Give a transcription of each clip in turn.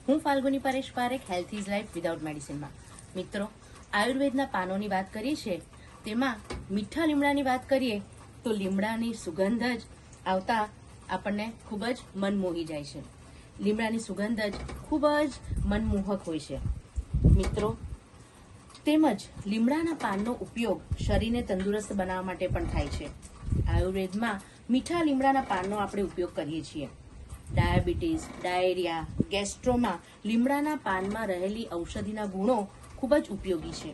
હું Falguni Paresh Parekh, health is life without મેડિસિનમાં. મિત્રો, આયુર્વેદના પાનોની વાત કરીએ છીએ, તેમાં મીઠા લીમડાની વાત કરીએ તો લીમડાની સુગંધ જ આવતા આપણને ખૂબ જ મન મોહી જાય છે. લીમડાની સુગંધ જ ખૂબ જ મનમોહક હોય છે. મિત્રો, તેમજ લીમડાના પાનનો ઉપયોગ શરીરને તંદુરસ્ત બનાવવા માટે પણ થાય છે. આયુર્વેદમાં મીઠા લીમડાના પાનનો આપણે ઉપયોગ કરીએ છીએ. ડાયાબિટીસ, ડાયેરિયા, ગેસ્ટ્રોમાં લીમડાના પાનમાં રહેલી ઔષધિના ગુણો ખૂબ જ ઉપયોગી છે.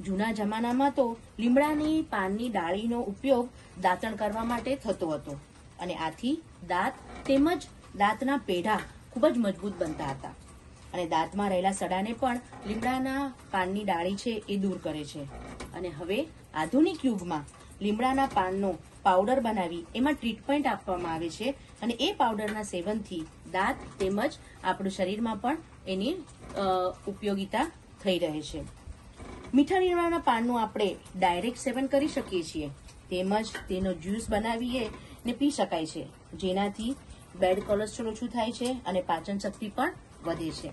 જૂના જમાનામાં તો લીમડાની પાનની ડાળીનો ઉપયોગ દાંતણ કરવા માટે થતો હતો અને આથી દાંત તેમજ દાંતના પેઢા ખૂબ જ મજબૂત બનતા હતા અને દાંતમાં રહેલા સડાને પણ લીમડાના પાનની ડાળી છે એ દૂર કરે છે. અને હવે આધુનિક યુગમાં લીમડાના પાનનો પાવડર બનાવી એમાં ટ્રીટમેન્ટ આપવામાં આવે છે અને એ પાવડરના સેવનથી દાંત તેમજ આપણું શરીરમાં પણ એની ઉપયોગિતા થઈ રહે છે. મીઠા લીમડાના પાનનું આપણે ડાયરેક્ટ સેવન કરી શકીએ છીએ, તેમજ તેનો જ્યુસ બનાવીએ ને પી શકાય છે, જેનાથી બેડ કોલેસ્ટ્રોલ ઓછું થાય છે અને પાચન શક્તિ પણ વધે છે.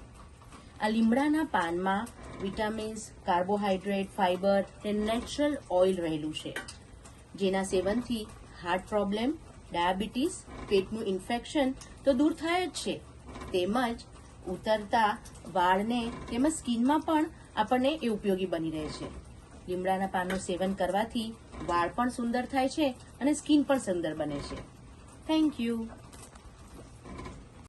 આ લીમડાના પાનમાં વિટામિન્સ, કાર્બોહાઈડ્રેટ, ફાઈબર અને નેચરલ ઓઇલ રહેલું છે, જેના સેવનથી હાર્ટ પ્રોબ્લેમ, ડાયાબિટીસ, પેટનું ઇન્ફેક્શન તો દૂર થાય જ છે, તેમજ ઉતરતા વાળને તેમજ સ્કિનમાં પણ આપણને એ ઉપયોગી બની રહે છે. લીમડાના પાનનું સેવન કરવાથી વાળ પણ સુંદર થાય છે અને સ્કિન પણ સુંદર બને છે. Thank you.